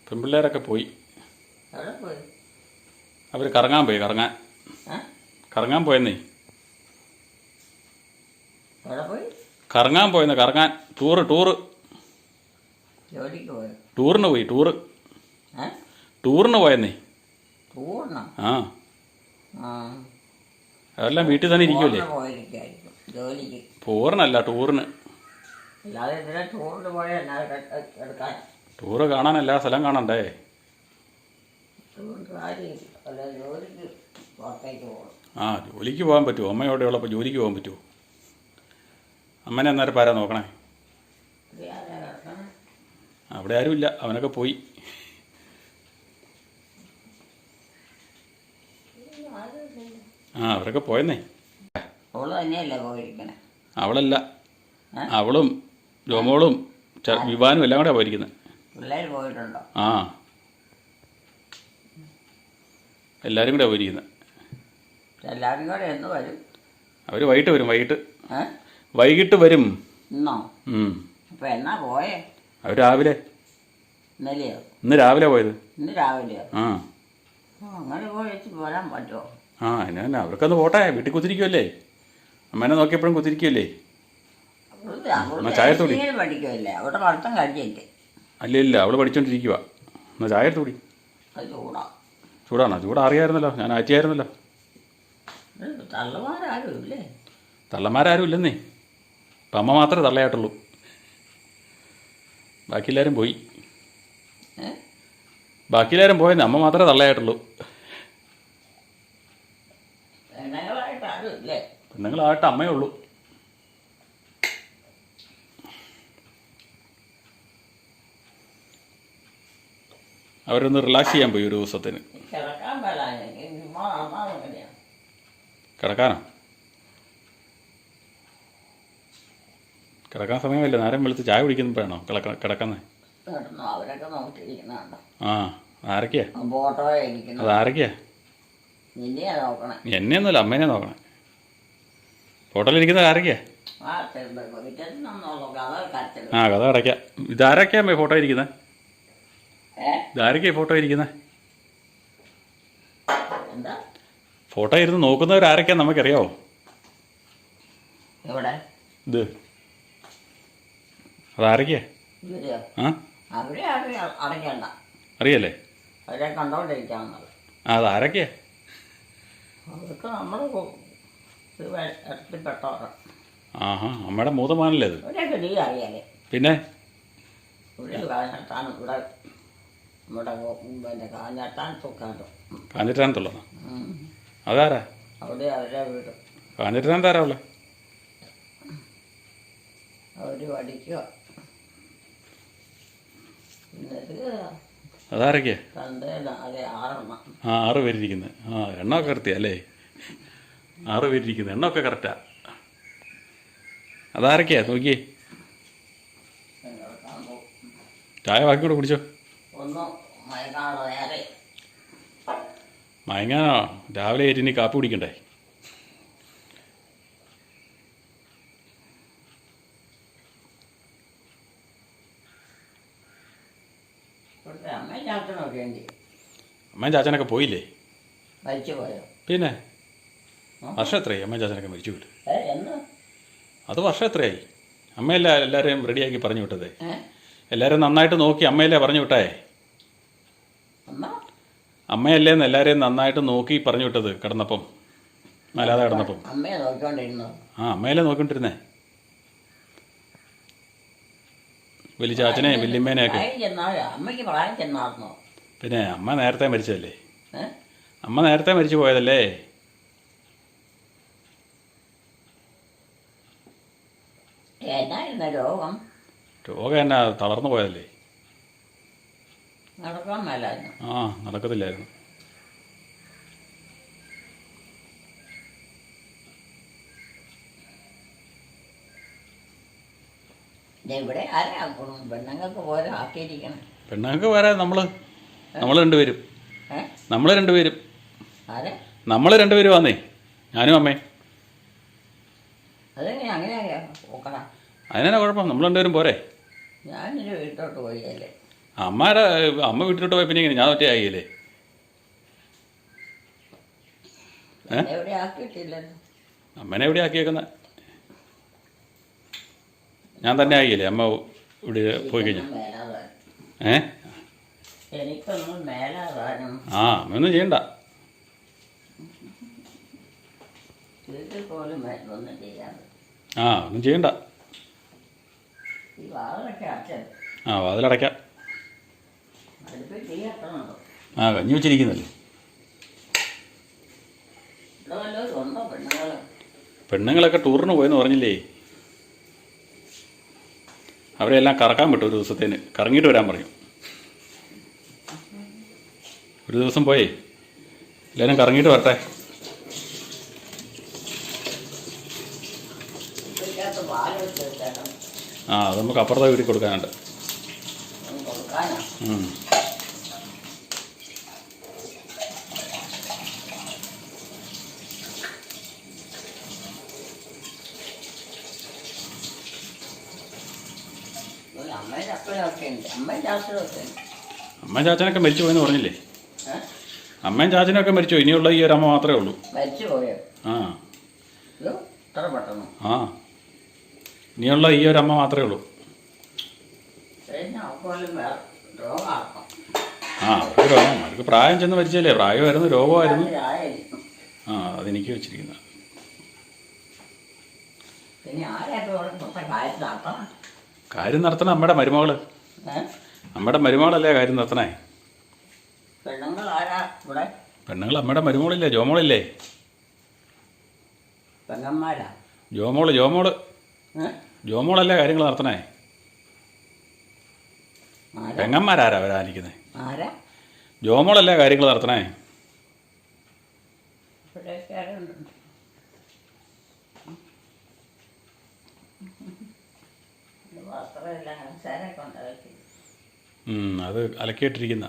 പെൺപിള്ളേരൊക്കെ പോയി. എവിടെ പോയി? അവർ കറങ്ങാൻ പോയി. കറങ്ങാൻ പോയെന്നേ. എവിടെ പോയി? കറങ്ങാൻ പോയെന്ന്. കറങ്ങാൻ. ടൂറ്. ജോലിക്ക് പോയോ? ടൂറിന് പോയി. ടൂറിന് പോയെന്നേ. ടൂറിനോ? ആ, അതെല്ലാം വീട്ടിൽ തന്നെ ഇരിക്കുമല്ലേ. പോയിരിക്കും ജോലിക്ക്. ടൂറിനല്ല, ടൂറിന്. അല്ലാതെ ഇതിനെ ടൂറിന് പോയാൽ എടുക്കാൻ ടൂറ് കാണാൻ എല്ലാ സ്ഥലം കാണണ്ടേ. ജോലിക്ക് പുറത്തേക്ക് പോകണം. ആ, ജോലിക്ക് പോകാൻ പറ്റുമോ? അമ്മ എവിടെ ഉള്ളപ്പോൾ ജോലിക്ക് പോകാൻ പറ്റുമോ? അമ്മനെ അന്നേരം ആരാ നോക്കണേ? അവിടെ ആരുമില്ല, അവനൊക്കെ പോയി. ആ, അവരൊക്കെ പോയെന്നേ. അവള് തന്നെയല്ലേ പോയിരിക്കണേ? അവളല്ല, അവളും ജോമോളും വിവാനും എല്ലാം കൂടെ പോയിരിക്കുന്നത്. പിള്ളേർ പോയിട്ടുണ്ടോ? ആ, എല്ലാവരും കൂടെ പോയിരിക്കുന്നത്. എല്ലാവരും കൂടെ എന്ന് വരും? അവർ വൈകിട്ട് വരും. വൈകിട്ട് വരും. ഇന്നോ? അപ്പം എന്നാ പോയേ? അവർ രാവിലെ. ഇന്നലെയോ? ഇന്ന് രാവിലെ പോയത്. ഇന്ന് രാവിലെയോ? ആ, അങ്ങനെ പോയിട്ട് പോരാൻ പറ്റുമോ? ആ, എന്നാ അവർക്കൊന്ന് പോട്ടെ. വീട്ടിൽ കുത്തിരിക്കുമല്ലേ. അമ്മേനെ നോക്കിയപ്പോഴും കുത്തിരിക്കുമല്ലേ. ചായ എടുത്തുകൂടി. പഠിക്കുമല്ലേ? അവിടെ പഠിത്തം കഴിഞ്ഞില്ലേ? അല്ല, അവള് പഠിച്ചോണ്ടിരിക്കുക. എന്നാ ചായ എടുത്തുകൂടി. ചൂടാണോ? ചൂടാറിയായിരുന്നല്ലോ, ഞാൻ ആറ്റിയായിരുന്നല്ലോ. തള്ളമാരാരും ഇല്ലേ? തള്ളമാരും ഇല്ലെന്നേ. ഇപ്പം അമ്മ മാത്രമേ തള്ളയായിട്ടുള്ളൂ. ബാക്കിയെല്ലാവരും പോയി. ബാക്കിയെല്ലാവരും പോയെന്നേ. അമ്മ മാത്രമേ തള്ളയായിട്ടുള്ളൂ. പെണ്ണുങ്ങളായിട്ട് അമ്മയേ ഉള്ളൂ. അവരൊന്ന് റിലാക്സ് ചെയ്യാൻ പോയി ഒരു ദിവസത്തിന്. കിടക്കാനോ? കിടക്കാൻ സമയമല്ല. നേരം വെളുത്ത് ചായ കുടിക്കുമ്പോഴാണോ കിടക്കുന്നത്? ആ, ആരൊക്കെയാ? അതാരൊക്കെയാ? എന്നെയൊന്നുമല്ല, അമ്മേനെ നോക്കണേ. ഫോട്ടോയിലിരിക്കുന്നത് ആരൊക്കെയാ? ആ, കഥ അടയ്ക്കാം. ഇതാരൊക്കെയാ അമ്മേ ഫോട്ടോ ഇരിക്കുന്നത്? ഇതാരൊക്കെയാ ഫോട്ടോ ഇരിക്കുന്നത്? ഫോട്ടോ ഇരുന്ന് നോക്കുന്നവരാരൊക്കെയാ നമുക്കറിയാവോ? ഇത് അതാരൊക്കെയാ? അറിയല്ലേ? അവരെ കണ്ടോണ്ടിരിക്കാവുന്നത്. അതാരൊക്കെയാ? അതൊക്കെ നമ്മുടെ ഇടത്തിൽപ്പെട്ടവരാ. ആഹാ, അമ്മയുടെ മൂത്തമാനല്ലേ അത്? അവരെയൊക്കെ നീ അറിയാലേ. പിന്നെ ഇവിടെ കാഞ്ഞിട്ടാണ്. ഇവിടെ നമ്മുടെ പിന്നെ കാഞ്ഞിട്ടാനത്തുള്ള അതാരാ? അവിടെ അവരുടെ വീട്. കാഞ്ഞിട്ടാനത്താരാ ഉള്ളത്? അവർ പഠിക്കുക. അതാരൊക്കെയാ? 2, 4, 6 ആ, 6 പേരിരിക്കുന്നത്. ആ, എണ്ണമൊക്കെ കറക്റ്റാ അല്ലേ? 6 പേരിരിക്കുന്നത്. എണ്ണമൊക്കെ കറക്റ്റാ. അതാരൊക്കെയാ നോക്കിയേ. ചായ ബാക്കി കൂടെ കുടിച്ചോ. മയങ്ങാനോ? രാവിലെ ഏറ്റിനി കാപ്പി കുടിക്കണ്ടേ? അമ്മയും ചാച്ചനൊക്കെ പോയില്ലേ? പിന്നെ വർഷം എത്രയായി അമ്മയും ചാച്ചനൊക്കെ മരിച്ചു വിട്ടു? അത് വർഷം എത്രയായി? അമ്മയല്ല എല്ലാവരെയും റെഡിയാക്കി പറഞ്ഞു വിട്ടതേ. എല്ലാവരും നന്നായിട്ട് നോക്കി അമ്മയല്ലേ പറഞ്ഞു വിട്ടേ? അമ്മയല്ലേന്ന് എല്ലാവരെയും നന്നായിട്ട് നോക്കി പറഞ്ഞു വിട്ടത് കിടന്നപ്പം, അല്ലാതെ കിടന്നപ്പം. ആ, അമ്മയല്ലേ നോക്കിക്കൊണ്ടിരുന്നേ. വലിയ ചാച്ചനെയും വല്യമ്മേനെയൊക്കെ. പിന്നെ അമ്മ നേരത്തെ മരിച്ചതല്ലേ? അമ്മ നേരത്തെ മരിച്ചു പോയതല്ലേ? രോഗം എന്നാ തളർന്നു പോയതല്ലേ? ആ, നടക്കത്തില്ലായിരുന്നു. പെണ്ണുങ്ങൾക്ക് വേറെ നമ്മൾ രണ്ടുപേരും. നമ്മൾ രണ്ടുപേരും വന്നേ, ഞാനും അമ്മേ. അതിനെന്നാ കുഴപ്പം? നമ്മൾ രണ്ടുപേരും പോരെ. ഞാനൊരു വീട്ടോട്ട് പോയല്ലേ. അമ്മ വീട്ടിലോട്ട് പോയി പിന്നെ ഇങ്ങനെ ഞാൻ ഒറ്റയായില്ലേ? എവിടെ ആക്കിയിട്ടില്ലല്ലോ. അമ്മേനെ എവിടെ ആക്കിയേക്കുന്ന? ഞാൻ തന്നെ ആയില്ലേ അമ്മ ഇവിടെ പോയി കഴിഞ്ഞാൽ? എനിക്കൊന്നും മേലാകാനും. അമ്മയൊന്നും ചെയ്യണ്ട. വീട്ടിൽ പോലും ഒന്നും ചെയ്യാൻ. ഒന്നും ചെയ്യണ്ട. ഈ വാതിലൊക്കെ അടച്ചത്. വാതിലടയ്ക്കാം. അടുപ്പിൽ തീ കത്തണുണ്ടോ? കഞ്ഞി വെച്ചിരിക്കുന്നല്ലേ. ഇവിടെ വല്ലവരും ഉണ്ടോ പെണ്ണുങ്ങൾ? പെണ്ണുങ്ങളൊക്കെ ടൂറിന് പോയെന്ന് പറഞ്ഞില്ലേ? അവരെല്ലാം കറക്കാൻ വിട്ടു. ഒരു ദിവസത്തേന് കറങ്ങിയിട്ട് വരാൻ പറഞ്ഞു. ഒരു ദിവസം പോയേ എല്ലാവരും കറങ്ങിയിട്ട് വരട്ടെ. അത് നമുക്ക് അപ്പുറത്തെ വീട്ടിൽ കൊടുക്കാനുണ്ട്. അമ്മ ചാച്ചനൊക്കെ മരിച്ചു പോയെന്ന് പറഞ്ഞില്ലേ? അമ്മയും ചാച്ചനൊക്കെ മരിച്ചു. ഇനിയുള്ള ഈ ഒരു അമ്മ മാത്രമേ ഉള്ളൂ. ഇനിയുള്ള ഈ ഒരു അമ്മ മാത്രമേ ഉള്ളൂ. അവർക്ക് പ്രായം ചെന്ന് മരിച്ചല്ലേ. പ്രായമായിരുന്നു, രോഗമായിരുന്നു. അതെനിക്ക് വെച്ചിരിക്കുന്ന കാര്യം നടത്തണം നമ്മുടെ മരുമകള്. നമ്മുടെ മരുമകളല്ലേ കാര്യം നടത്തണേ. പെണ്ണുങ്ങൾ അമ്മയുടെ മരുമകളില്ലേ, ജോമോളില്ലേ? ജോമോളല്ലേ കാര്യങ്ങൾ നടത്തണേ. പെങ്ങന്മാരാരാ വരാനിരിക്കുന്നത്? ജോമോളല്ലേ കാര്യങ്ങൾ നടത്തണേ. അത് അലക്കിയിട്ടിരിക്കുന്ന.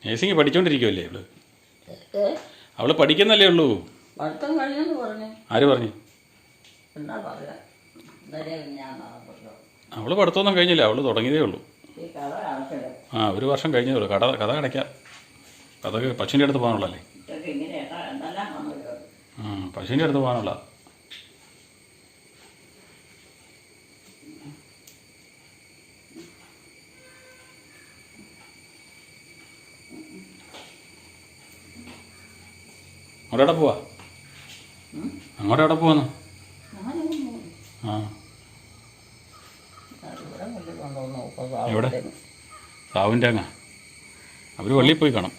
നേഴ്സിംഗ് പഠിച്ചോണ്ടിരിക്കുവല്ലേ അവള്? അവള് പഠിക്കുന്നല്ലേ ഉള്ളൂ. ആര് പറഞ്ഞു? അവള് പഠിത്തമൊന്നും കഴിഞ്ഞില്ല. അവള് തുടങ്ങിയതേ ഉള്ളൂ. ഒരു വർഷം കഴിഞ്ഞതേ ഉള്ളൂ. കഥ അടയ്ക്കാം. കഥക്ക് പശുവിൻ്റെ അടുത്ത് പോകാനുള്ളല്ലേ. പശുവിൻ്റെ അടുത്ത് പോകാനുള്ള. അങ്ങോട്ടെവിടെ പോവാ? അങ്ങോട്ടെവിടെ പോവാന്ന്? എവിടെ? സാവിൻ്റെ അങ്ങ. അവർ പള്ളിയിൽ പോയി കാണും.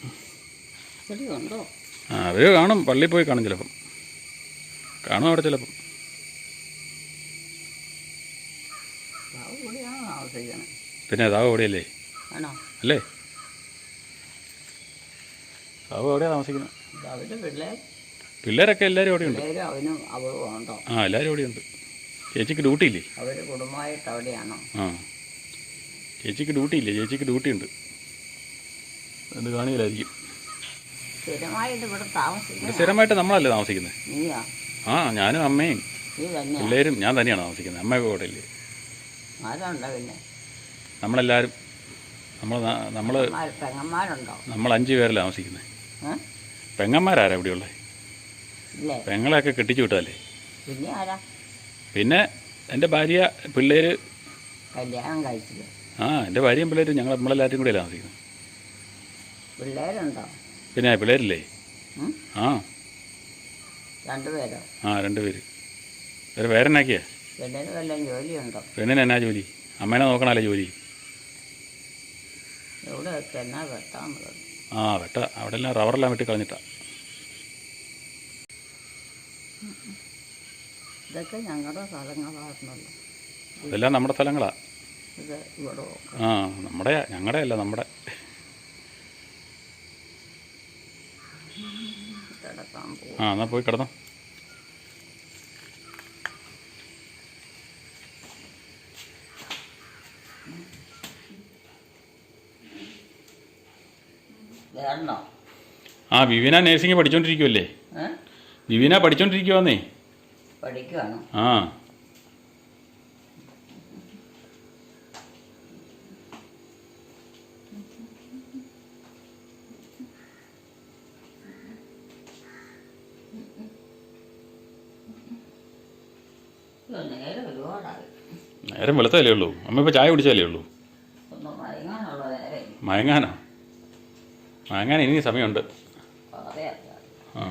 അവർ കാണും. പള്ളിയിൽ പോയി കാണും. ചിലപ്പം കാണും അവിടെ. ചിലപ്പം പിന്നെ സാവ് എവിടെയല്ലേ? അല്ലേ? സാവ് എവിടെയാണ് താമസിക്കുന്നത്? പിള്ളേരൊക്കെ എല്ലാവരും അവിടെ ഉണ്ട്. എല്ലാവരും അവിടെ ഉണ്ട്. ചേച്ചിക്ക് ഡ്യൂട്ടി ഇല്ലേ? ചേച്ചിക്ക് ഡ്യൂട്ടി ഇല്ലേ? ചേച്ചിക്ക് ഡ്യൂട്ടി ഉണ്ട്. അത് കാണില്ലായിരിക്കും. സ്ഥിരമായിട്ട് നമ്മളല്ലേ താമസിക്കുന്നത്? ഞാനും അമ്മയും പിള്ളേരും ഞാൻ തന്നെയാണ് താമസിക്കുന്നത്. അമ്മയൊക്കെ ഇവിടെ ഇല്ലേ? നമ്മളെല്ലാവരും നമ്മൾ 5 പേരല്ലേ താമസിക്കുന്നത്. പെങ്ങന്മാരാരാ ഇവിടെയുള്ളത്? പെങ്ങളെയൊക്കെ കെട്ടിച്ചു വിട്ടതല്ലേ. പിന്നെ എൻ്റെ ഭാര്യ, പിള്ളേർ. എൻ്റെ ഭാര്യയും പിള്ളേരും നമ്മളെല്ലാവരും കൂടെ താമസിക്കുന്നത്. പിന്നെ പിള്ളേരില്ലേ? 2 പേര്. വേറെ എന്നാക്കിയാ? പെണ്ണിന് എന്നാ ജോലി? അമ്മേനെ നോക്കണല്ലേ ജോലി. വെട്ട അവിടെ എല്ലാം റബ്ബറെല്ലാം വെട്ടി കളഞ്ഞിട്ടാ. ഇതൊക്കെ ഞങ്ങളുടെ സ്ഥലങ്ങളായിരുന്നല്ലോ. ഇതെല്ലാം നമ്മുടെ സ്ഥലങ്ങളാ. ഞങ്ങളുടെ അല്ല, നമ്മുടെ. എന്നാൽ പോയി കിടന്നോ. വേണോ? ആ വിവീന നേഴ്സിംഗ് പഠിച്ചോണ്ടിരിക്കുവല്ലേ? വിവീന പഠിച്ചോണ്ടിരിക്കുവാന്നേ. പഠിക്കുവാണോ? ആ നേരെ ഒരുപാടായി. നേരം വെളുത്തല്ലേ ഉള്ളൂ. അമ്മ ഇപ്പോൾ ചായ കുടിച്ചല്ലേ ഉള്ളൂ. ഒന്ന് മയങ്ങാനുള്ള നേരെ. മയങ്ങാനോ? മയങ്ങാൻ ഇനി സമയമുണ്ട്. ആ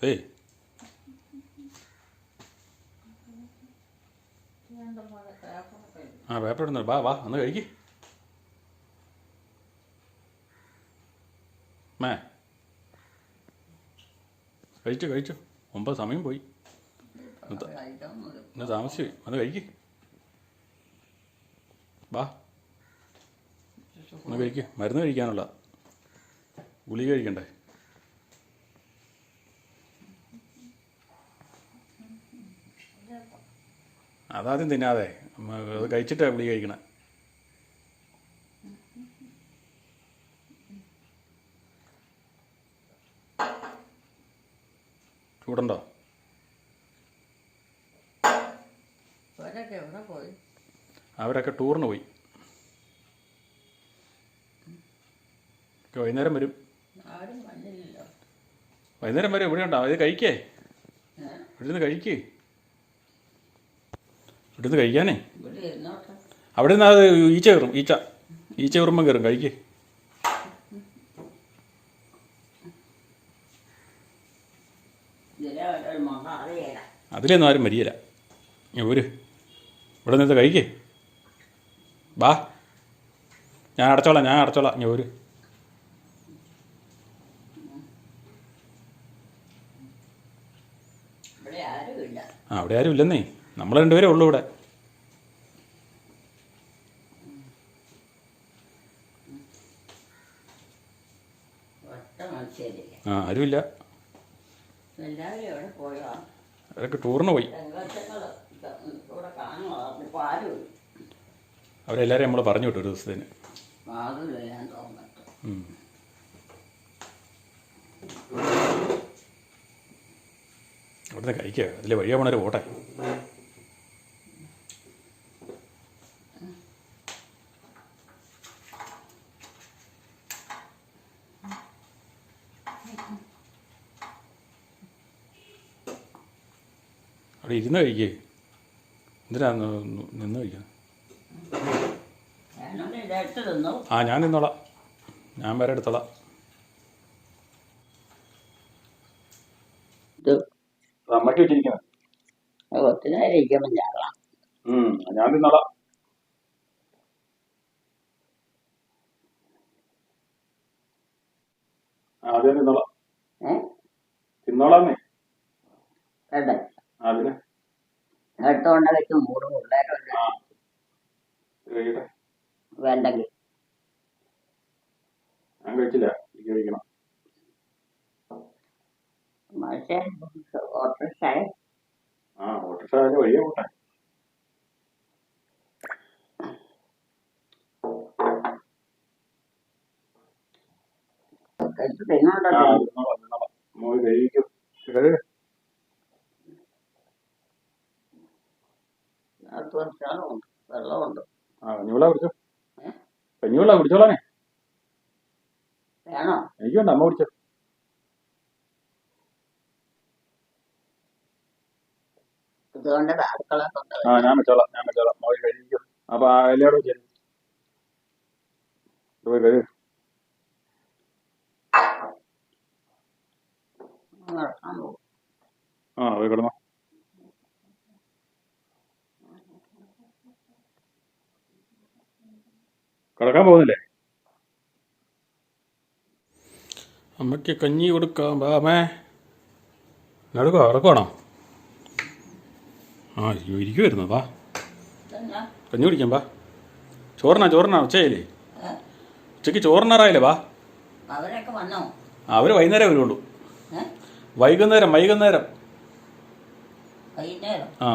ഏയ് ആ പേപ്പർ ഇടുന്നു. വാ വാ ഒന്ന് കഴിക്ക്. മേ കഴിച്ചു കഴിച്ചു. 9 സമയം പോയി. ഇന്ന് താമസിച്ചു പോയി. ഒന്ന് കഴിക്ക്. വാ ഒന്ന് കഴിക്ക്. മരുന്ന് കഴിക്കാനുള്ള ഗുളിക കഴിക്കണ്ടേ? അതാദ്യം തിന്നാതെ അത് കഴിച്ചിട്ടാണ് ഗുളിക കഴിക്കണേ. ചൂടുണ്ടോ? അവരൊക്കെ ടൂറിന് പോയി. വൈകുന്നേരം വരും. വൈകുന്നേരം വരും. ഇവിടെ ഉണ്ടോ? ഇത് കഴിക്കേ. ഇവിടുന്ന് കഴിക്കേ. ഇവിടുന്ന് കഴിക്കാനേ. അവിടെ നിന്ന് അത് ഈച്ച കയറും. ഈച്ച കയറുമ്പം കയറും. കഴിക്കേ. അതിലൊന്നും ആരും വരികയില്ല. ഒരു ഇവിടെ നിന്ന് കഴിക്കേ. വാ ഞാൻ അടച്ചോളാം. ഒരു അവിടെ ആരും ഇല്ലെന്നേ. നമ്മൾ രണ്ടുപേരേ ഉള്ളൂ ഇവിടെ. ആ ആരുമില്ല. അവരൊക്കെ ടൂറിന് പോയി. അവരെല്ലാവരെയും നമ്മൾ പറഞ്ഞു വിട്ടു ഒരു ദിവസത്തിന്. അവിടുന്ന് കഴിക്കുക. അതിലെ വഴിയാ പോണൊരു പോട്ടെ. അവിടെ ഇരുന്ന് കഴിക്കേ. എന്തിനാ നിന്ന് കഴിക്കുക? ആ ഞാൻ നിന്നോളാം. ഞാൻ വേറെ എടുത്തോളാം. അമ്മയ്ക്ക് വെച്ചിരിക്കുന്നത് ഞാൻ തിന്നോളാം. ആദ്യം തിന്നോളാന്നേ. അതിന് എടുത്തോണ്ട വെച്ച് 3 പിള്ളേരുണ്ട്. വേണ്ടെങ്കിൽ ഞാൻ കഴിച്ചില്ല. കഴിക്കണം. ഓട്ടോറിക്ഷ വഴിയാ പോട്ടെ. വെള്ളമുണ്ട്. കഞ്ഞിവെള്ളം കുടിച്ചോ. കഞ്ഞിവെള്ളം കുടിച്ചോളാനേ. വേണോ? എനിക്കുണ്ട്. അമ്മ കുടിച്ചോ. ഇതുകൊണ്ട് അടുക്കള ഞാൻ വെച്ചോളാം. മോളി കഴിക്കും. അപ്പൊ എല്ലാവരും ശരി പോയി കഴിയും. പോയി കിടന്നോ. കിടക്കാൻ പോകുന്നില്ലേ? അമ്മയ്ക്ക് കഞ്ഞി കൊടുക്കാം. ബാ അമ്മേ. നടക്കുവാ? കിടക്കുവാണോ? ആ ഇരിക്കുമായിരുന്നു. വാ കഞ്ഞി കുടിക്കാം. വാ ചോറിനാ ഉച്ചയില്ലേ? ഉച്ചയ്ക്ക് ചോറിനാറായില്ലേ? വാ. അവരൊക്കെ വന്നോ? അവർ വൈകുന്നേരം വരുള്ളൂ. വൈകുന്നേരം ആ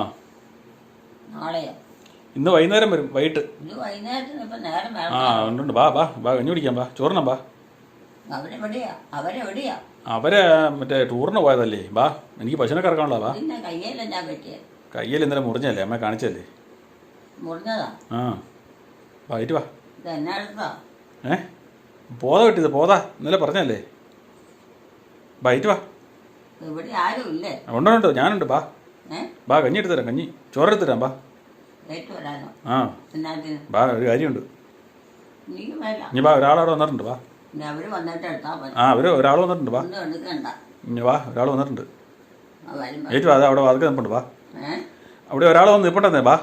നാളെയോ? ഇന്ന് വൈകുന്നേരം വരും, വൈകിട്ട്. ഇത് വൈകുന്നേരത്തിന് ഇപ്പം നേരം ആ വേണം. ഉണ്ട്, ബാ ബാ ബാ കഞ്ഞി കുടിക്കാം, ബാ ചോറിനാ ബാ. അവരെവിടെയാ? അവരെ മറ്റേ ടൂറിന് പോയതല്ലേ, ബാ എനിക്ക് പശുവിനെ കറക്കാനുള്ള ബാ. പിന്നെ കയ്യിലെല്ലാം ഞാൻ പറ്റിയത് കയ്യിൽ ഇന്നലെ മുറിഞ്ഞല്ലേ, അമ്മ കാണിച്ചല്ലേ. മുറിഞ്ഞതാ? ആ ബാ ഏറ്റ് വാ. ഇത് എന്നാ എടുത്താ? പോത കിട്ടിയത്, പോത ഇന്നലെ പറഞ്ഞല്ലേ. ബാ ഏറ്റ് വാ. ഇവിടെ ആരും ഇല്ലേ? ഉണ്ട്, ഞാനുണ്ട്, ബാ ബാ കഞ്ഞി എടുത്തുതരാം, കഞ്ഞി ചോറെടുത്തുതരാം, ബാ. ഏറ്റു വരാനോ? ആ എന്നാത്തിന്? ബാ ഒരു കാര്യമുണ്ട്. എനിക്ക് വേണ്ട. ഇനി ബാ, ഒരാളവിടെ വന്നിട്ടുണ്ട്, ബാ. പിന്നെ അവര് വന്നിട്ട് എടുത്താ മതി. ആ ഒരാൾ വന്നിട്ടുണ്ട്, ബാ. ഒന്നും എടുക്കണ്ട. ഇനി വാ, ഒരാൾ വന്നിട്ടുണ്ട്. വരുമ്പോ ഏറ്റു വാ, അവിടെ വാതിൽക്ക് നിൽപ്പുണ്ട്, ബാ. ഏഹ് അവിടെ ഒരാൾ വന്ന് നിൽപ്പുണ്ടെന്നേ, ബാ.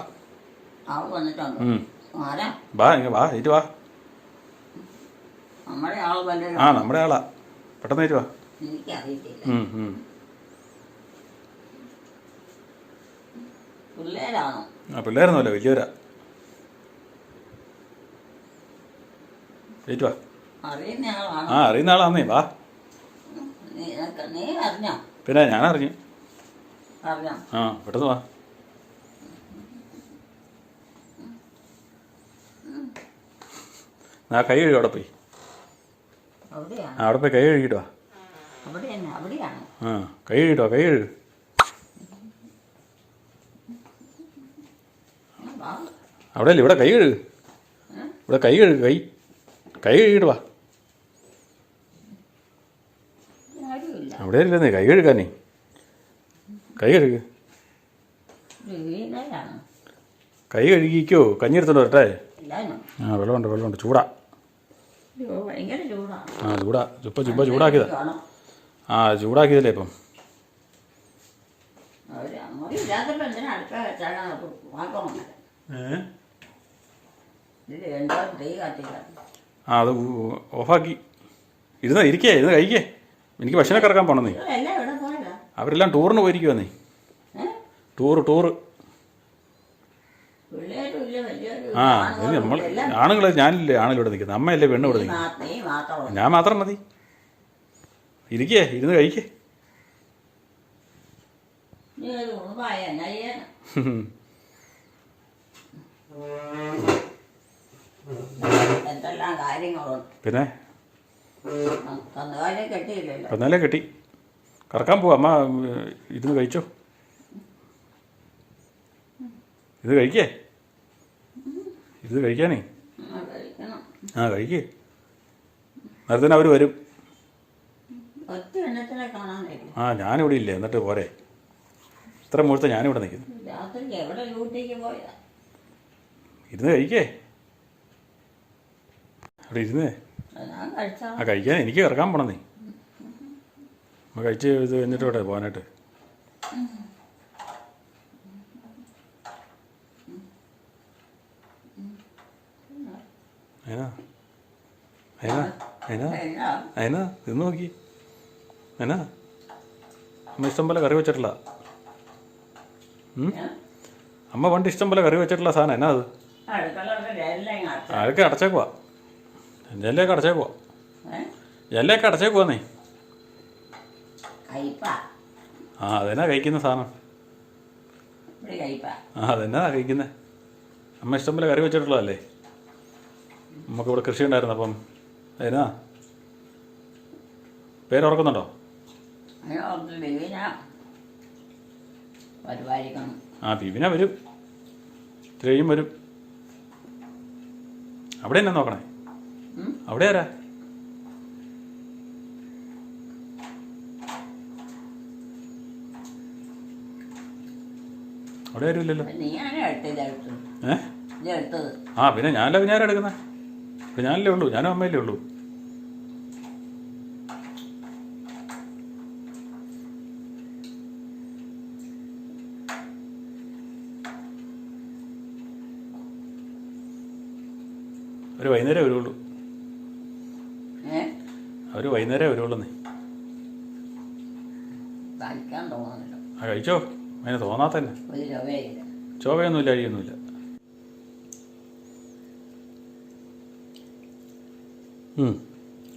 അവൾ വന്നിട്ടുണ്ടോ? ആരാ? ബാ ഇങ്ങ് വാ, ഏറ്റു വാ. നമ്മുടെ ആള് വല്ലതും? ആ നമ്മുടെ ആളാ, പെട്ടെന്ന് ഏറ്റു വാ. എനിക്കറിയത്തില്ല. പിള്ളേരാണോ? ആ പിള്ളേരൊന്നുമല്ല, വലിയവരാ. ഏറ്റു വാ. അറിയുന്ന ആളാണോ? ആ അറിയുന്ന ആളാന്നേ, വാ. നീ അറിഞ്ഞോ? പിന്നെ ഞാൻ അറിഞ്ഞു. അറിഞ്ഞോ? ആ പെട്ടെന്ന് വാ. ആ കൈ കഴുകി അവിടെ പോയി. അവിടെയാണോ? അവിടെ പോയി കൈ കഴുകിയിട്ട് വാ. അവിടെ തന്നെ? അവിടെയാണോ? ആ കൈ കഴുകിയിട്ട് വാ, കൈ കഴുകു. അവിടെ അല്ലേ, ഇവിടെ കൈ കഴുകു. ഇവിടെ കൈ കഴുകു, കൈ കഴുകിയിട്ട് വാ. ആരുമില്ല. അവിടെ ഇല്ലെന്നേ, കൈ കഴുകാനേ, കൈ കഴുകു. വീണാണോ? കൈ കഴുകിക്കോ, കഞ്ഞി എടുത്തോണ്ട് വരട്ടെ. ഇല്ലാനോ? ആ വെള്ളമുണ്ട്, ചൂടാ. ഭയങ്കര ചൂടാണ്. ആ ചൂടാ, ചൂടാക്കിയതാ. ആ ചൂടാക്കിയതല്ലേ ഇപ്പം. അവര് അങ്ങോട്ട് ഇല്ലാത്തപ്പോ എന്തിനാ അടുക്കള വെച്ചാണ് വാങ്ങണം. ഇത് എന്തോ തീ കത്തിക്കാൻ. ആ അത് ഓഫാക്കി. ഇരിക്കേ, കഴിക്കേ. എനിക്ക് ഭക്ഷണം കറക്കാൻ പോണെന്നേ. എല്ലാം ഇവിടെ പോയതാ. അവരെല്ലാം ടൂറിന് പോയിരിക്കുവന്നേ. ടൂറ്. ആ നമ്മൾ ആണുങ്ങൾ, ഞാനില്ലേ ആണിലൂടെ നിൽക്കുന്നത്, അമ്മയല്ലേ പെണ്ണ് ഇവിടെ നിൽക്കുന്നത്. ഞാൻ മാത്രം മതി. ഇരിക്കേ, ഇരുന്ന് കഴിക്കേ. എന്തെല്ലാം കാര്യങ്ങളുണ്ട്. പിന്നെ കെട്ടിയില്ലല്ലോ. കന്നാലേ കെട്ടി കറക്കാൻ പോവാ. അമ്മ ഇരുന്ന് കഴിച്ചോ. ഇത് കഴിക്കേ, ഇത് കഴിക്കാനേ. ആ കഴിക്കേ. നേരത്തെ അവർ വരും. ആ ഞാനിവിടെ ഇല്ലേ, എന്നിട്ട് പോരെ. ഇത്ര മുഴുത്ത ഞാനിവിടെ നിൽക്കുന്നു. ഇരുന്ന് കഴിക്കേ, അവിടെ ഇരുന്നേ. ആ കഴിക്കാൻ എനിക്ക് കിടക്കാൻ പോണെന്നേ. നമ്മൾ കഴിച്ച് ഇത് കഴിഞ്ഞിട്ട് ഇവിടെ പോകാനായിട്ട്. അതിനാ തിന്ന് നോക്കി. എന്നാ അമ്മ ഇഷ്ടം പോലെ കറി വെച്ചിട്ടില്ല. അമ്മ പണ്ട് ഇഷ്ടം പോലെ കറി വെച്ചിട്ടുള്ള സാധനം എന്നാ അത്? അതൊക്കെ അടച്ചേക്കുവാ, ജനലൊക്കെ അടച്ചേക്കുവാ, ജനലൊക്കെ അടച്ചേക്കുവാന്നേ. ആ അതെന്നാ കഴിക്കുന്ന സാധനം? ആ അതെന്നാ കഴിക്കുന്നത്? അമ്മ ഇഷ്ടം പോലെ കറി വെച്ചിട്ടുള്ളതല്ലേ. നമുക്കിവിടെ കൃഷി ഉണ്ടായിരുന്നു. അപ്പം അതിനാ പേരോർക്കുന്നുണ്ടോ? ആ ബിബിന വരും, ഇത്രയും വരും. അവിടെ എന്നാ നോക്കണേ? അവിടെ ആരാ? അവിടെ ആരും ഇല്ലല്ലോ. ആ പിന്നെ ഞാനല്ല, പിന്നെ ആരാ എടുക്കുന്നത്? ഇപ്പം ഞാനല്ലേ ഉള്ളൂ, ഞാനും അമ്മയല്ലേ ഉള്ളൂ. അവർ വൈകുന്നേരം വരുള്ളൂ. അവർ വൈകുന്നേരം വരുള്ളൂന്നേ. ആ കഴിച്ചോ, അതിന് തോന്നാത്ത തന്നെ. ചൊവയൊന്നുമില്ല, അഴിയൊന്നുമില്ല.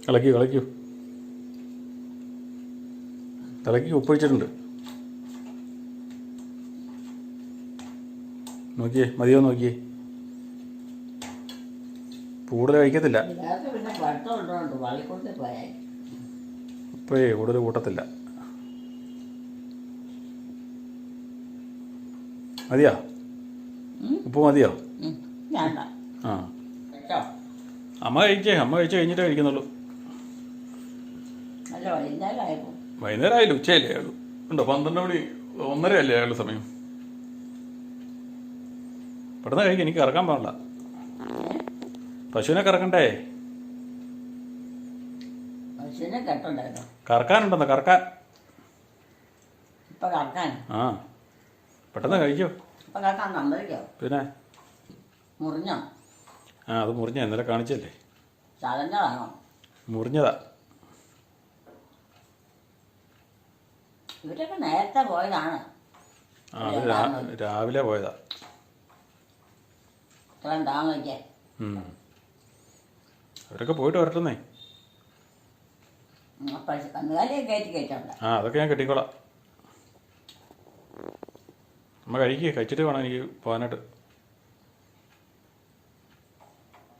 കളക്കൂ, ഉപ്പൊഴിച്ചിട്ടുണ്ട്. നോക്കിയേ, മതിയോ നോക്കിയേ. കൂടുതൽ കഴിക്കത്തില്ല. ഇതിനകത്ത് പിന്നെ പഠിത്തം ഉള്ളതുകൊണ്ട് പള്ളിക്കൂടത്തിൽ പോയാൽ ഇപ്പോഴേ കൂടുതൽ കൂട്ടത്തില്ല. മതിയോ? ഉപ്പ് മതിയോ? വേണ്ട. ആ, കേട്ടോ, അമ്മ കഴിച്ച് കഴിഞ്ഞിട്ടേ കഴിക്കുന്നുള്ളൂ. നല്ല വൈകുന്നേരമായപ്പോൾ വൈകുന്നേരം ആയില്ല, ഉച്ചയല്ലേ ആയുള്ളൂ. ഉണ്ടോ 12 മണി 1:30 അല്ലേ ആയുള്ളൂ സമയം. പെട്ടെന്ന് കഴിക്കും, എനിക്ക് കറക്കാൻ പാടില്ല. പശുവിനെ കറക്കണ്ടേ? പശുവിനെ കെട്ടുണ്ടായിരുന്നു. കറക്കാനുണ്ടെന്ന്, കറക്കാൻ. ഇപ്പം കറക്കാൻ ആ, പെട്ടെന്ന് കഴിക്കോ. ഇപ്പം കറക്കാൻ സമ്മതിക്കോ? പിന്നെ മുറിഞ്ഞോ? ആ, അത് മുറിഞ്ഞ ഇന്നലെ കാണിച്ചല്ലേ. ചതഞ്ഞതാണോ? മുറിഞ്ഞതാ. ഇവരൊക്കെ നേരത്തെ പോയതാണ്. ആ, അത് രാവിലെ പോയതാ. ഇത്രയും താമസിക്കാൻ അവരൊക്കെ പോയിട്ട് വരട്ടെന്നേ. പശു കന്നുകാലിയെ കയറ്റിട്ടുണ്ട്. ആ, അതൊക്കെ ഞാൻ കെട്ടിക്കോളാം. അമ്മ കഴിച്ചിട്ട് വേണം എനിക്ക് പോകാനായിട്ട്.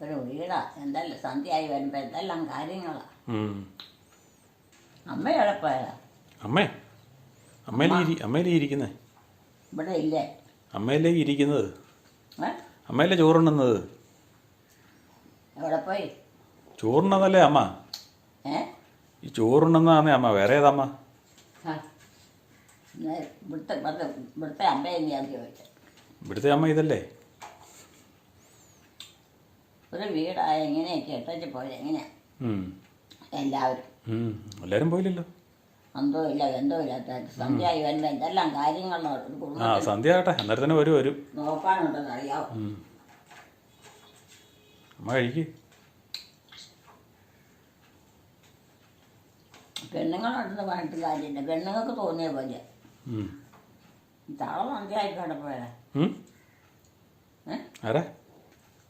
ഒരു വീടാ, എന്തെല്ലാം സന്ധ്യയായി വരുമ്പോൾ എന്തെല്ലാം കാര്യങ്ങളാണ്. അമ്മ എവിടെ പോയതാ? അമ്മയിലേ ഇരിക്കുന്നേ. ഇവിടെ ഇല്ലേ? അമ്മയിലേ ഇരിക്കുന്നത്. ഏ, അമ്മയിലെ ചോറുണ്ണുന്നത്. എവിടെ പോയി? ചോറുണ്ണതല്ലേ അമ്മ. ഏ, ഈ ചോറുണ്ണതാന്നേ അമ്മ. വേറെ ഏതമ്മ? ആ, ഇവിടുത്തെ അമ്മയെ ഞാൻ ചോദിച്ചത്. ഇവിടുത്തെ അമ്മ ഇതല്ലേ. ഒരു വീടായ എങ്ങനെയൊക്കെ ഇട്ടച്ച് പോയത് എങ്ങനെയാ? എല്ലാവരും എല്ലാവരും പോയില്ലല്ലോ. അന്തോ ഇല്ല എന്തോ ഇല്ലാത്ത സന്ധ്യയായി വരുമ്പോൾ എന്തെല്ലാം കാര്യങ്ങളുണ്ട്. ആ, സന്ധ്യ ആകട്ടെ, അന്നേരം തന്നെ വരും. നോക്കാനുണ്ടെന്ന് അറിയാവോ? അമ്മ കഴിക്ക്. പെണ്ണുങ്ങളുണ്ടെന്ന് പറഞ്ഞിട്ട് കാര്യമില്ല. പെണ്ണുങ്ങൾക്ക് തോന്നിയ പോലെ തള്ള സന്ധ്യയായി കിടപ്പോയാ. ആരാ?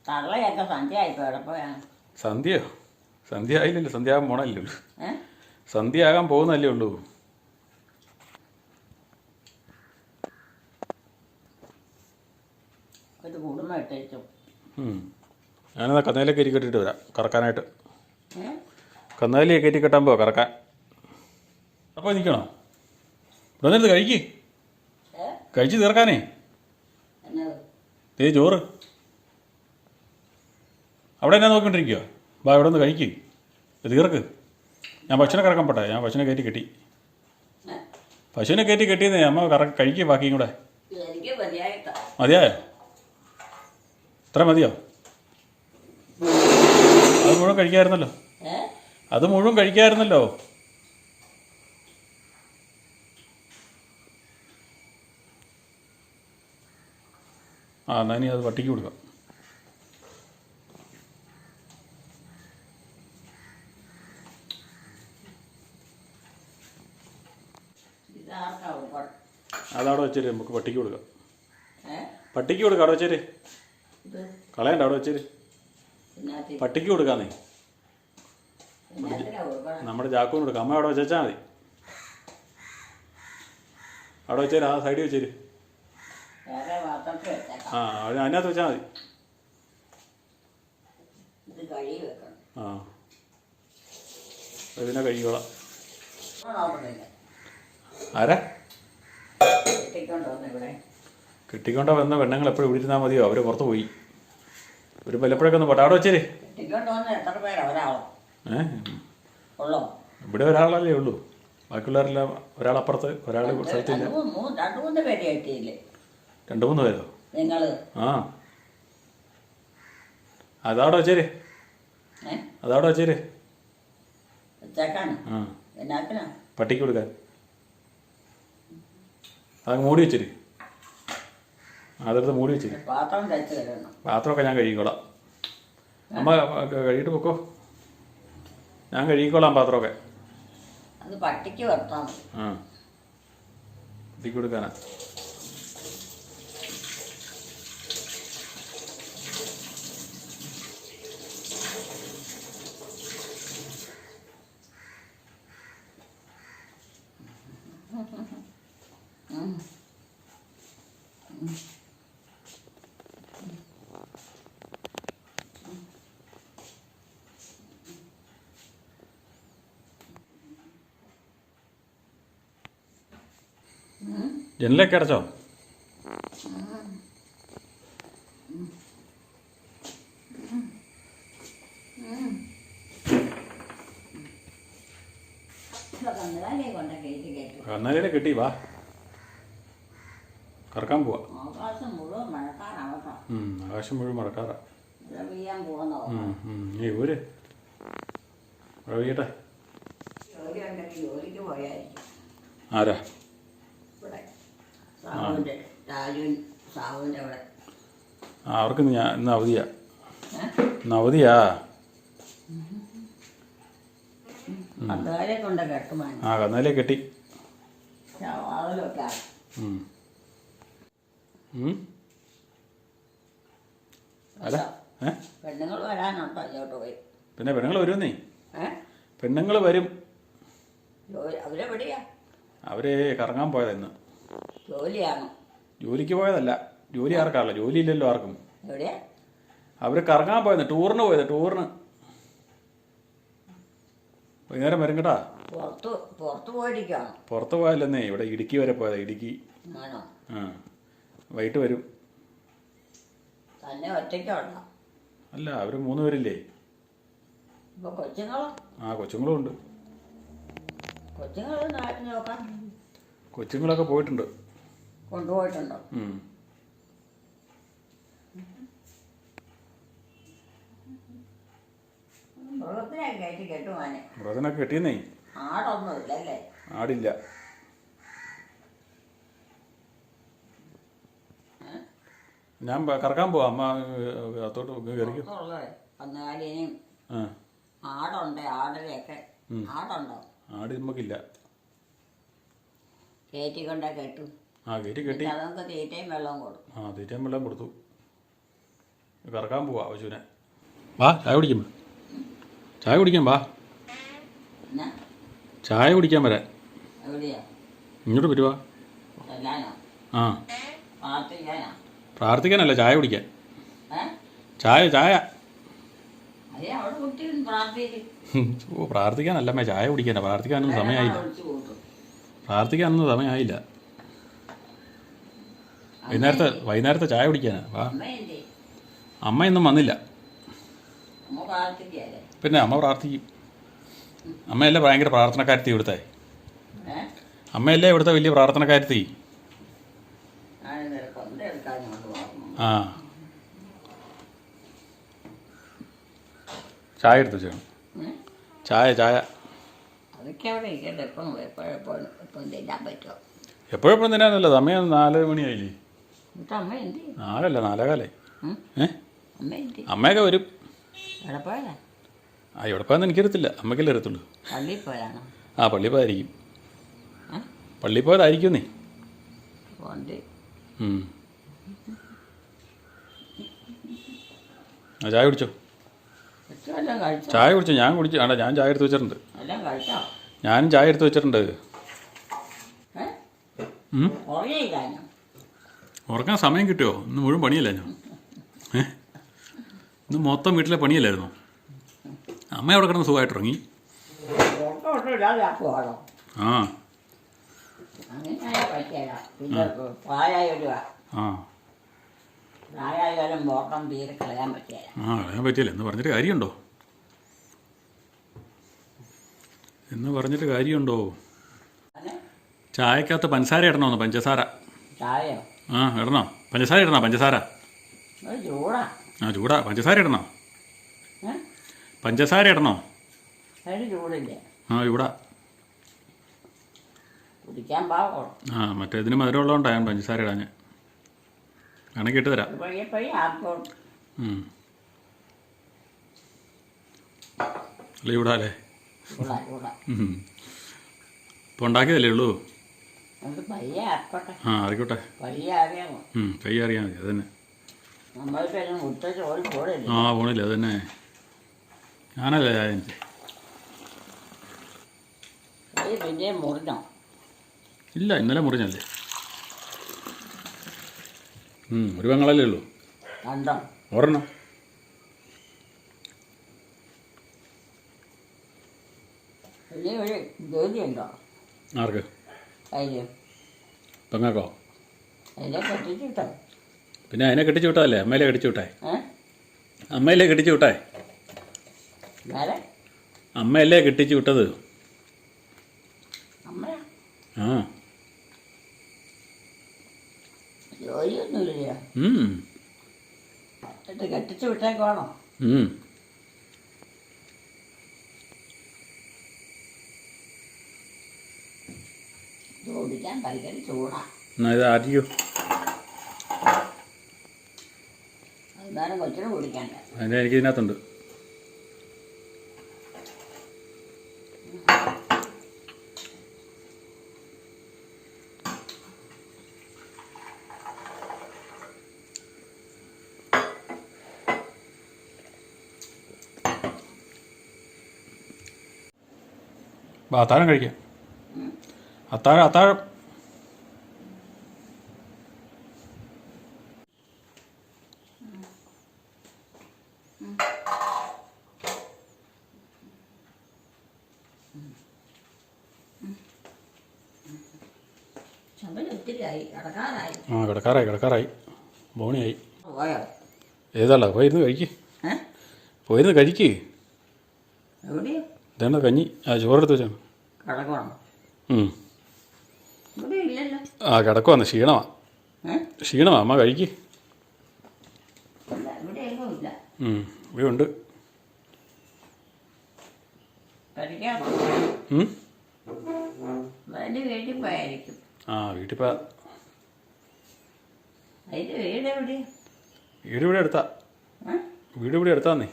തള്ളയൊക്കെ സന്ധ്യയായി കിടപ്പോയാ. സന്ധ്യയോ? സന്ധ്യ ആയില്ലല്ലോ. സന്ധ്യ ആകാൻ പോണല്ലേ ഉള്ളൂ. സന്ധ്യ ആകാൻ പോകുന്നല്ലേ ഉള്ളൂ. ഒരു കുടുംബം ഇട്ടു. ഞാനെന്നാ കന്നുകാലിയെ കയറ്റി കെട്ടിയിട്ട് വരാം കറക്കാനായിട്ട്. കന്നുകാലിയെ കയറ്റി കെട്ടാൻ പോവാ കറക്കാൻ. അപ്പോൾ നിൽക്കണോ? ഇവിടെ വന്നിട്ട് കഴിച്ച് തീർക്കാനേ. ചോറ് അവിടെ എന്നാ നോക്കിക്കൊണ്ടിരിക്കുക. ബാ, ഇവിടെ ഒന്ന് കഴിക്ക്, തീർക്ക്. ഞാൻ പശുവിനെ കറക്കാൻ പോട്ടെ. ഞാൻ പശുവിനെ കയറ്റി കെട്ടി. പശുവിനെ കയറ്റി കെട്ടിയെന്നേ. അമ്മ കഴിക്കുക ബാക്കിയും കൂടെ. മതിയായോ? ഇത്ര മതിയോ? അത് മുഴുവൻ കഴിക്കാമായിരുന്നല്ലോ. ആ, എന്നാൽ ഇനി അത് പട്ടിക്ക് കൊടുക്കാം. അതവിടെ വെച്ചേര്, നമുക്ക് പട്ടിക്ക് കൊടുക്കാം. പട്ടിക്ക് കൊടുക്കാം. അവിടെ വെച്ചേര്, കളയണ്ട. അവിടെ വെച്ചേര്, പട്ടിക്ക് കൊടുക്കാന്നേ. നമ്മുടെ ചാക്കൂന് കൊടുക്കാം. അമ്മ അവിടെ വെച്ചാൽ മതി. അവിടെ വെച്ചേര്, ആ സൈഡിൽ വെച്ചേര്. ആ, അതിനകത്ത് വെച്ചാൽ മതി. ആ, ഇതിനെ കഴിക്കോളാം. ആരാ? കെട്ടിക്കൊണ്ട വന്ന പെണ്ണുങ്ങൾ എപ്പോഴും ഇവിടെ ഇരുന്നാൽ മതിയോ? അവർ പുറത്ത് പോയി. ഒരു വല്ലപ്പോഴൊക്കെ ഒന്ന് പോട്ടെ. അവിടെ വെച്ചേര്. ഇവിടെ ഒരാളല്ലേ ഉള്ളൂ. ബാക്കിയുള്ളവരെല്ലാം ഒരാളപ്പുറത്ത്, ഒരാൾ സ്ഥലത്തില്ല. 2-3 പേര് കിട്ടിയില്ലേ? 2-3 പേരോ? ആ, അതവിടെ വെച്ചേര്. പട്ടിക്ക് കൊടുക്കാൻ. അതങ്ങ് മൂടി വെച്ചിര്. അതെടുത്ത് മൂടി വെച്ചിര്. പാത്രമൊക്കെ ഞാൻ കഴുകിക്കോളാം. അമ്മ കഴുകിയിട്ട് പൊക്കോ. ഞാൻ കഴുകിക്കോളാം പാത്രമൊക്കെ. പട്ടിക്ക് കൊടുത്താൽ ആ, പട്ടിക്ക് കൊടുക്കാനാ. ജനലൊക്കെ അടച്ചോ? കന്നാലിനെ കെട്ടി വാ, കറക്കാൻ പോവാ. ആകാശം മുഴുവൻ മഴക്കാറാവട്ടോ. ആകാശം മുഴുവൻ മഴക്കാറാ. പെയ്യാൻ പോകുന്നോ? ഊര് മഴ പെയ്യട്ടെ. ജോലി ഉണ്ടെങ്കിൽ ജോലിക്ക് പോയായിരിക്കും. ആരാ? ഇവിടെ സാവുവിൻ്റെ സാവുവിൻ്റെ അവിടെ. അവർക്ക് ഇന്ന് അവധിയാ. ഇന്ന് അവധിയാ. കന്നുകാലിയെ കൊണ്ട് കെട്ടുമാൻ. കന്നാലിയെ കെട്ടി. വാതിലൊക്കെ അല്ല പെണ്ണുങ്ങൾ വരാനുണ്ടോ ഇങ്ങോട്ട് പോയി? പിന്നെ പെണ്ണുങ്ങൾ വരുമെന്നേ. പെണ്ണുങ്ങൾ വരും. അവരെവിടെയാ? അവര് കറങ്ങാൻ പോയതാ ഇന്ന്. ജോലിയാണോ? ജോലിക്ക് പോയതല്ല. ജോലി ആർക്കാണല്ലോ, ജോലി ഇല്ലല്ലോ ആർക്കും. എവിടെയാ? അവര് കറങ്ങാൻ പോയത്, ടൂറിന് പോയത്. ടൂറിന് വൈകുന്നേരം വരും കേട്ടാ. പുറത്ത് പോയിരിക്കാണോ? പുറത്ത് പോയല്ലെന്നേ, ഇവിടെ ഇടുക്കി വരെ പോയതാ. ഇടുക്കി. ആണോ? വൈകിട്ട് വരും. തന്നെ ഒറ്റയ്ക്കുണ്ടോ? അല്ല, അവര് 3 പേരില്ലേ. ഇപ്പൊ കൊച്ചുങ്ങളോ? കൊച്ചുങ്ങളും ഉണ്ട്. കൊച്ചുങ്ങളൊന്നും ആരും നോക്കാൻ? കൊച്ചുങ്ങളൊക്കെ പോയിട്ടുണ്ട്. കൊണ്ടുപോയിട്ടുണ്ടോ? മൃഗത്തിനൊക്കെ കയറ്റി കെട്ടുവാനെ. മൃഗത്തിനൊക്കെ കെട്ടിയെന്നേ. ആടൊന്നും ഇല്ലല്ലേ? ആടില്ല. ഞാൻ കറക്കാൻ പോവാ. അമ്മ അത്തോട്ട് കയറിക്കും. കന്നുകാലിനെയും ആടുണ്ട്. ആടിനെയൊക്കെ ആടുണ്ടോ? ആട് നമുക്കില്ല. കയറ്റി കൊണ്ടേ കെട്ടു. കയറ്റി കെട്ടി. അതൊക്കെ തീറ്റയും വെള്ളവും കൊടുക്കും. തീറ്റയും വെള്ളം കൊടുത്തു. കറക്കാൻ പോവാ പശുവിനെ. വാ, ചായ കുടിക്കും. ചായ കുടിക്കാൻ വാ. ചായ കുടിക്കാൻ വരാൻ. എവിടെയാ? ഇങ്ങോട്ട് വരുവാ. പ്രാർത്ഥിക്കാനല്ല, ചായ കുടിക്കാൻ. ചായ ചായ. പ്രാർത്ഥിക്കാനല്ലമ്മേ, ചായ കുടിക്കാനാ. പ്രാർത്ഥിക്കാനൊന്നും സമയമായില്ല. പ്രാർത്ഥിക്കാനൊന്നും സമയമായില്ല. വൈകുന്നേരത്തെ ചായ കുടിക്കാനാ. വാ. അമ്മ ഇന്നും വന്നില്ല. പിന്നെ അമ്മ പ്രാർത്ഥിക്കും. അമ്മയല്ലേ ഭയങ്കര പ്രാർത്ഥനക്കാരത്തി ഇവിടുത്തെ. അമ്മയല്ലേ ഇവിടുത്തെ വലിയ പ്രാർത്ഥനക്കാരത്തി. ചായ എടുത്തു വെച്ചാണ്. ചായ ചായ എപ്പോഴെപ്പോഴും തിന്നാനല്ല. സമയം 4 മണിയായില്ലേ? 4 അല്ല, 4:15. അമ്മയൊക്കെ വരും. ഇവിടെ പോയെന്ന് എനിക്കറിയത്തില്ല. അമ്മയ്ക്കല്ലേ അറിയത്തുള്ളൂ. പള്ളിയിൽ പോയതായിരിക്കും. പള്ളിയിൽ പോയതായിരിക്കും നീ. ചായ കുടിച്ചോ? ചായ കുടിച്ചോ? ഞാൻ കുടിച്ചു. ഞാൻ ചായ എടുത്ത് വെച്ചിട്ടുണ്ട്. ഞാനും ചായ എടുത്ത് വെച്ചിട്ടുണ്ട്. ഉറങ്ങാൻ സമയം കിട്ടുമോ? ഇന്ന് മുഴുവൻ പണിയല്ല ഞാൻ. ഇന്ന് മൊത്തം വീട്ടിലെ പണിയല്ലായിരുന്നോ? അമ്മ അവിടെ കിടന്ന് സുഖമായിട്ട് ഉറങ്ങി. കളയാൻ പറ്റിയല്ല. എന്ന് പറഞ്ഞിട്ട് കാര്യമുണ്ടോ? ചായക്കകത്ത് പഞ്ചസാര ഇടണോന്ന്. പഞ്ചസാര ഇടണോ? പഞ്ചസാര ഇടണോ? പഞ്ചസാര ചൂടാ. പഞ്ചസാര ഇടണോ? പഞ്ചസാര ഇടണോ? ചൂടാ. മറ്റേതിന് മധുരം ഉള്ളതുകൊണ്ടാണ് ഞാൻ പഞ്ചസാര ഇടാൻ. വേണമെങ്കിൽ ഇട്ട് തരാം. അല്ല, ചൂടാല്ലേ? ഇപ്പോൾ ഉണ്ടാക്കിയതല്ലേ ഉള്ളൂ. ആയിക്കോട്ടെ. പയ്യെ അറിയാൻ മതി. അത് തന്നെ. പോണില്ല. അത് തന്നെ. ഞാനല്ലേ ഇല്ല, ഇന്നലെ മുറിഞ്ഞല്ലേ. ഒരു പെങ്ങളല്ലേ ഉള്ളൂ. ഒരെണ്ണം. ജോലിയുണ്ടോ? ആർക്ക്? പെങ്ങാക്കോ? അതിനെ കെട്ടിച്ചിട്ടോ? പിന്നെ അതിനെ കെട്ടിച്ചു വിട്ടതല്ലേ? അമ്മയിലെ കെട്ടിച്ചു വിട്ടേ? ഏ അമ്മയിലെ കെട്ടിച്ചു വിട്ടേ? വേറെ അമ്മയല്ലേ കെട്ടിച്ചു വിട്ടത്? അമ്മയാ? ആ. ജോലിയൊന്നുമില്ല. ഉം. എന്നിട്ട് കെട്ടിച്ച് വിട്ടേക്കോണോ? ഉം. ഓടിക്കാൻ ഭയങ്കര ചൂടാ. എന്നാ ഇത് ആറ്റിക്കോ. എന്നാലും കൊച്ചിന് കുടിക്കണ്ട. അതിൻ്റെ എനിക്ക് ഇതിനകത്തുണ്ട്. അത്താഴം കഴിക്കാം. അത്താഴം. കിടക്കാറായി. ബോണിയായി. പോയോ? ഏതാളാ? പോയിരുന്ന് കഴിക്ക്. പോയിരുന്ന് കഴിക്ക്. എവിടെയോ ഇതാണ് കഞ്ഞി. ചോറെടുത്ത് വെച്ചാണ്. കിടക്കണം. ഇവിടെ ഇല്ലല്ലോ. കിടക്കുവാന്ന്. ക്ഷീണമാ. അമ്മ കഴിക്ക്. ഇവിടെ എങ്ങും ഇല്ല. ഇവിടെ ഉണ്ട്. കഴിക്കാൻ വീട്ടിൽ പോയായിരിക്കും. വീട്ടിൽ പോയാ. അതിന്റെ വീട് എവിടെയാ? വീട് ഇവിടെ എടുത്താ. വീട് ഇവിടെ എടുത്താന്നേ.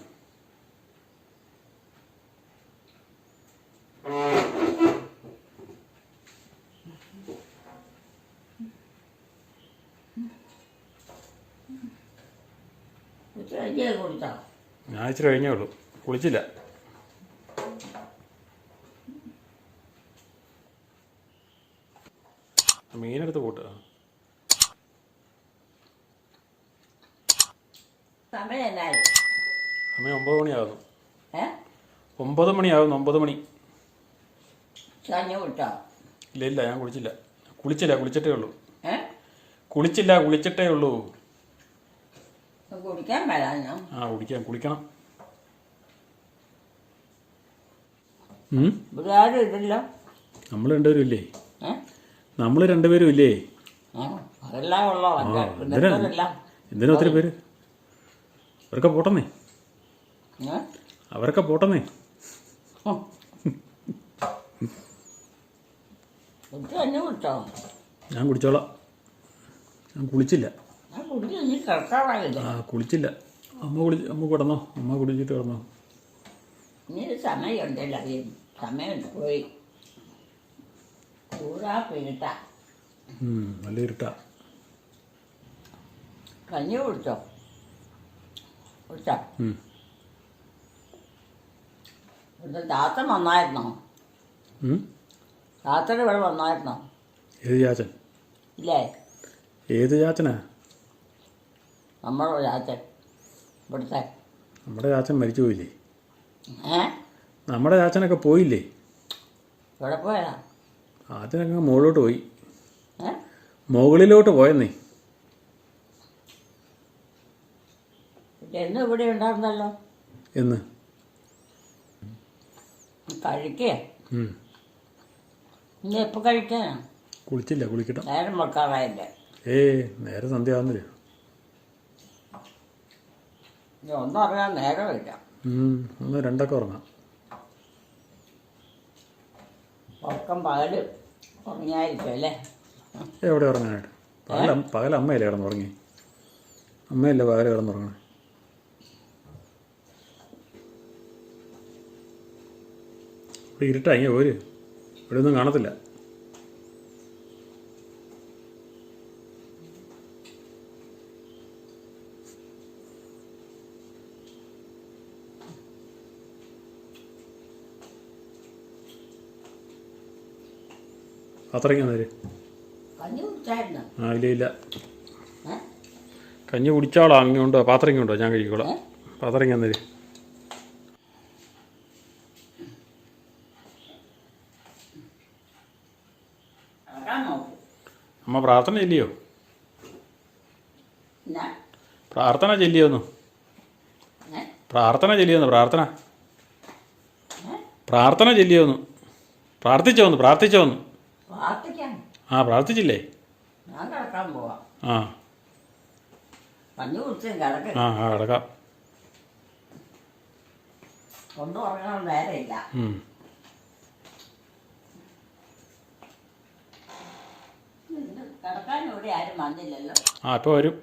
ഞാൻ ഇച്ചിരി കഴിഞ്ഞേ ഉള്ളൂ. കുളിച്ചില്ല. മീനെടുത്ത് പോട്ട്. സമയം 9 മണിയാകുന്നു. 9 മണിയാകുന്നു. 9 മണി. ഇല്ല ഞാൻ കുളിച്ചില്ല. കുളിച്ചിട്ടേ ഉള്ളൂ. കുളിച്ചിട്ടേ ഉള്ളൂ. കുളിക്കണം. നമ്മൾ രണ്ടുപേരും ഇല്ലേ? എന്തിനാ ഒത്തിരി പേര്? അവരൊക്കെ പോട്ടെന്നേ. ഞാൻ കുടിച്ചോളാം. ഞാൻ കുളിച്ചില്ല. കുളിച്ചില്ല. അമ്മ കിടന്നോ. അമ്മ കുളിച്ചിട്ട് കിടന്നോ. സമയമുണ്ടല്ലോ. സമയം പോയി. നല്ല ഇരുട്ടാ. കഞ്ഞി കുടിച്ചോ? ചാച്ചൻ വന്നായിരുന്നോ? ചാച്ചൻ ഇവിടെ വന്നായിരുന്നോ? ഏത് ചാച്ചൻ? ഇല്ലേ? ഏത് ചാച്ചനാ? നമ്മുടെ ചാച്ചൻ. ഇവിടുത്തെ നമ്മുടെ ചാച്ചൻ മരിച്ചു പോയില്ലേ? നമ്മുടെ ചാച്ചനൊക്കെ പോയില്ലേ? ഇവിടെ പോയാ? അതിനൊക്കെ മുകളിലോട്ട് പോയി. മുകളിലോട്ട് പോയെന്നേ. എന്നും ഇവിടെ ഉണ്ടായിരുന്നല്ലോ. എന്ന് കഴിക്കേ? ഇനി എപ്പോൾ കഴിക്കാനാ? കുളിച്ചില്ല. കുളിക്കട്ടെ. നേരം വെക്കാറായില്ലേ? നേരെ സന്ധ്യ ആവുന്നില്ല. ഒന്നും അറിയാൻ നേരമില്ല. 1-2 ഉറങ്ങാം. ഉറക്കം പകല് ഉറങ്ങിയായിരിക്കും അല്ലേ? എവിടെ ഉറങ്ങാനായിട്ട്? പകൽ അമ്മയല്ലേ കിടന്നുറങ്ങി? അമ്മയല്ലേ പകൽ കിടന്നുറങ്ങണേ? ഇവിടെ ഇരുട്ടാ. ഇങ്ങനെ ഇവിടെ ഒന്നും കാണത്തില്ല. പാത്രം നേര്. ഇല്ല. കഞ്ഞി കുടിച്ചാളോ? അങ്ങോട്ടോ? പാത്രം ഇങ്ങോട്ടോ? ഞാൻ കഴിക്കോളാം. പാത്രം ഇങ്ങനെ നേര്. അമ്മ അമ്മ പ്രാർത്ഥന ചെല്ലിയോ? എന്നാ പ്രാർത്ഥന ചെല്ലിയോന്നു? പ്രാർത്ഥന ചെല്ലിയോന്നു? പ്രാർത്ഥന ചെല്ലിയോന്നു? പ്രാർത്ഥിച്ചോന്നു? പ്രാർത്ഥിക്കാൻ ആ, പ്രാർത്ഥിച്ചില്ലേ? ഞാൻ കിടക്കാൻ പോവാം. ആ കഞ്ഞി കുടിച്ച് കിടക്ക്. ആ ആ കിടക്കാം. ഒന്നും ഉറങ്ങാൻ നേരമില്ല. കിടക്കാൻ ഇവിടെ ആരും വന്നില്ലല്ലോ. ആ ഇപ്പോൾ വരും.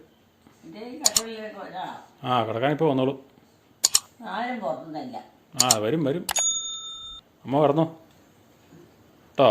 ഇതേ കട്ടിലേക്ക് വരാം. ആ കിടക്കാൻ ഇപ്പോൾ വന്നോളൂ. ആരും പുറത്തുനിന്നില്ല. ആ വരും വരും. അമ്മ കിടന്നോ കേട്ടോ.